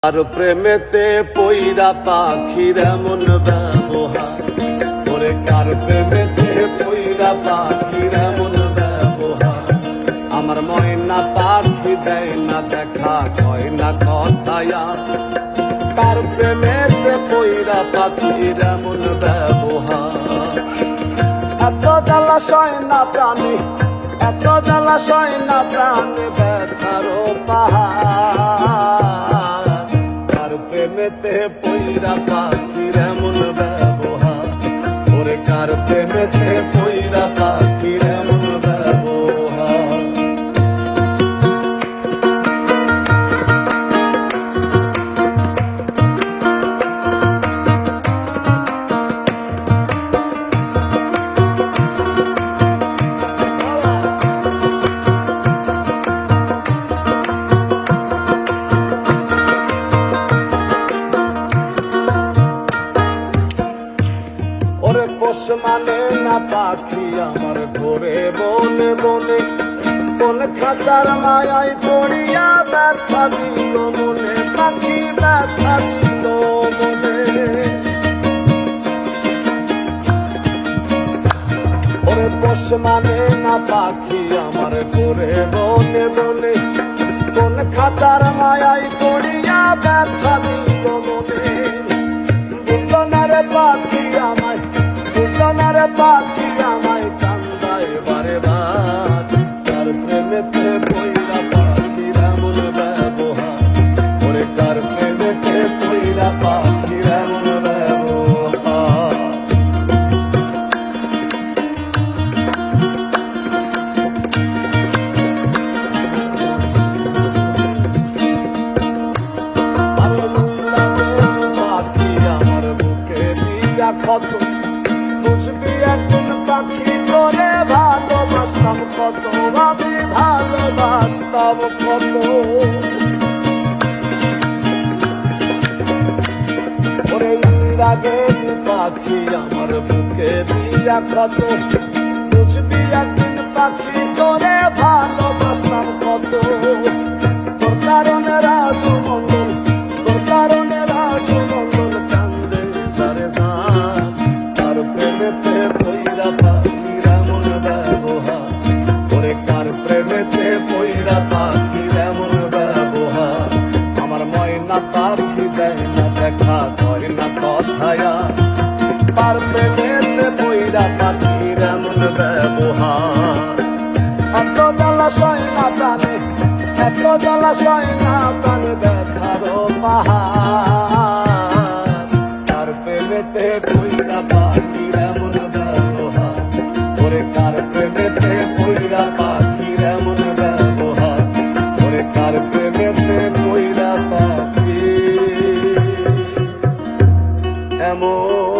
আর প্রেমেতে পইরা পাখির এমন ব্যবহার, ওরে কার প্রেমেতে পইরা পাখির এমন ব্যবহার। আমার ময়না পাখি দেয় না দেখা, কয় না কথায়া, কার প্রেমেতে পইরা পাখির এমন ব্যবহার। এত জ্বালা সয় না প্রাণী, এত জ্বালা সয় না প্রাণী, ব্যথারও পাহাড়। কার প্রেমেতে পইরা পাখির এমন ব্যবহার, ওরে কার প্রেমেতে পইরা পাখির এমন ব্যবহার। পোষ মানে না পাখি আমার ঘোরে বনে বনে, কোন খাঁচার মায়ায় পড়িয়া ব্যথা দিল মনে, পাখি ব্যথা দিল মনে। ওরে পোষ মানে না পাখি আমার ঘোরে বনে বনে, কোন খাঁচার মায়ায় পড়িয়া ব্যথা দিল মনে। বুঝলো না রে পাখি আমায়, বুঝলো না রে পাখি আমায়, কান্দায় বারে বার। কার প্রেমেতে পইরা পাখির এমন ব্যবহার, ওরে কার প্রেমেতে পইরা পাখির এমন ব্যবহার। পাখি আমার বুকে দিয়া ক্ষত, বুঝবি একদিন পাখি করে ভালোবাসতাম কত, আমি ভালোবাসতাম কত। ওরে রাগের পাখি আমার বুকে দিয়া ক্ষত, বুঝবি একদিন পাখি করে ভালোবাসতাম কত। তোর কারণে রাজু মন্ডল, তোর কারণে রাজু মন্ডল কান্দে সারে সার। কার প্রেমেতে পইরা পাখির এমন ব্যবহার, ওরে কার প্রেমেতে পইরা পাখির এমন ব্যবহার। আমার ময়না পাখি দেয় না দেখা, কয় না কথায়া, কার প্রেমেতে পইরা পাখির এমন ব্যবহার। এত জ্বালা সয় না প্রাণে, এত জ্বালা সয় না প্রাণে, ব্যথারও পাহাড়। কার প্রেমেতে পইরা পাখির এমন ব্যবহার, ওরে কার প্রেমেতে পইরা পাখির এমন ব্যবহার, ওরে কার প্রেমেতে পইরা পাখির এমন